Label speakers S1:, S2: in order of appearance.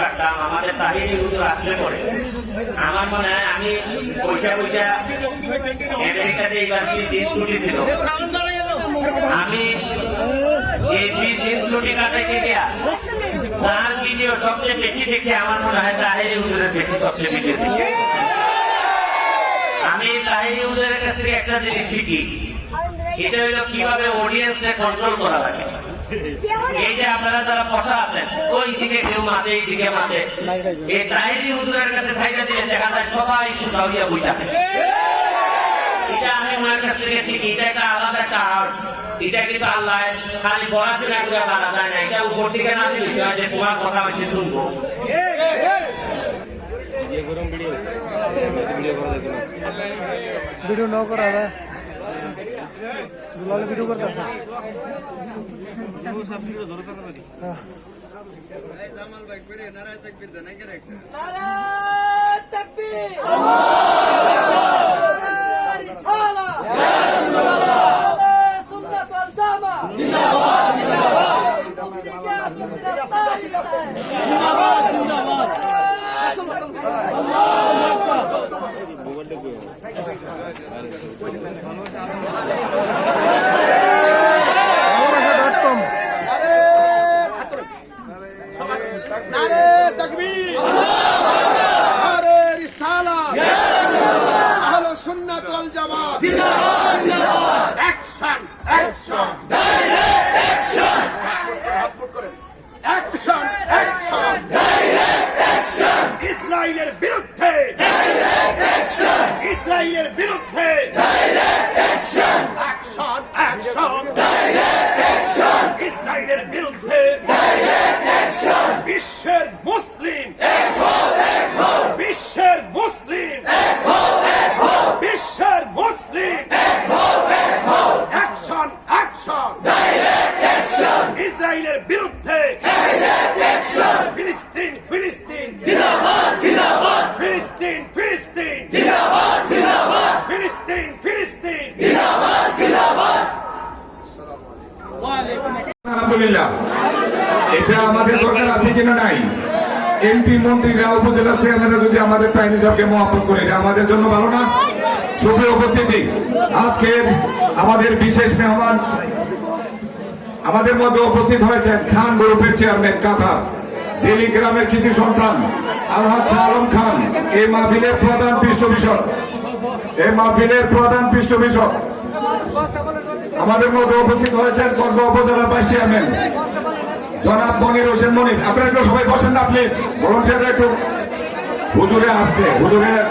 S1: রাখতাম, আমাদের তাহিরি হুজুর আসলে পরে আমার মনে হয় আমি পয়সা আমেরিকাতে এইবার দিন ছুটি ছিল, আমি এই দিন ছুটি কাটাইতে গিয়া তার ভিডিও সবচেয়ে বেশি দেখছি। আমার মনে হয় তাহিরি হুজুরের বেশি সবচেয়ে ভিডিও দেখি। আমি তাহিরি হুজুরের কাছ থেকে একটা জিনিস শিখি, এটা হইলো কিভাবে অডিয়েন্সকে কন্ট্রোল করা লাগে। এই যে আপনারা যারা বসা আছেন, ওই দিকে কেউ মাতে, এই দিকে মাতে, এই তাহিরি হুজুরের কাছে সাইডে দিয়ে দেখা যায় সবাই সুসাউরিয়া বই থাকে। এটা আমি ওনার কাছ থেকে শিখি, এটা একটা আলাদা একটা আর্ট। এটা কিন্তু আল্লাহ খালি পড়াশোনা করে মারা যায় না, এটা উপর থেকে না দিতে হয় যে তোমার কথা আমি শুনবো।
S2: ভিডিও ন করা যায়, দুলাল ভিডিও করতেছে। জামাল ভাই করে নারায়ে তাকবীর দেন, নাকি রাখতে নারায়ে তাকবীর, আল্লাহু রিসালা, ইয়া রাসূলুল্লাহ, সুন্নাত ওয়াল জামা, জিন্দাবাদ জিন্দাবাদ, জিন্দাবাদ জিন্দাবাদ, সুন্নাত ওয়াল জামাত জিন্দাবাদ জিন্দাবাদ, action action, direct action, support করেন, অ্যাকশন অ্যাকশন, ডাইরেক্ট অ্যাকশন, ইসরায়েলের বিরুদ্ধে ডাইরেক্ট অ্যাকশন, ইসরায়েলের বিরুদ্ধে direct action, action action, direct action, ইসরায়েলের বিরুদ্ধে ডাইরেক্ট অ্যাকশন, বিশ্বের মুসলিম এক হও এক হও, বিশ্বের মুসলিম এক হও এক হও, বিশ্বের মুসলিম এক হও এক হও, অ্যাকশন অ্যাকশন, ডাইরেক্ট অ্যাকশন, ইসরায়েলের বিরুদ্ধে ডাইরেক্ট অ্যাকশন, ফিলিস্তিন ফিলিস্তিন জিন্দাবাদ জিন্দাবাদ, ফিলিস্তিন ফিলিস্তিন জিন্দাবাদ জিন্দাবাদ, ফিলিস্তিন ফিলিস্তিন জিন্দাবাদ জিন্দাবাদ।
S3: আলহামদুলিল্লাহ, এটা আমাদের দরকার আছে কিনা নাই? এমপি মন্ত্রীরা উপজেলা চেয়ারম্যানরা যদি আমাদের তাইনি সাহেবকে মহব্বত করে, এটা আমাদের জন্য ভালো না? সুপ্রিয় উপস্থিতি, আজকের আমাদের বিশেষ মেহমান আমাদের মধ্যে উপস্থিত হয়েছেন খান গ্রুপের চেয়ারম্যান কাতার, দিল্লি গ্রামের কৃতি সন্তান আলহাজ শাহ আলম খান, এই মাহফিলের প্রধান পৃষ্ঠপোষক, এই মাহফিলের প্রধান পৃষ্ঠপোষক। আমাদের মধ্যে উপস্থিত হয়েছেন করগা উপজেলার ভাইস চেয়ারম্যান জনাব মনির হোসেন মনির। আপনারা একটু সবাই বসেন না প্লিজ, ভলান্টিয়াররা একটু। হুজুরে আসছে, হুজুরের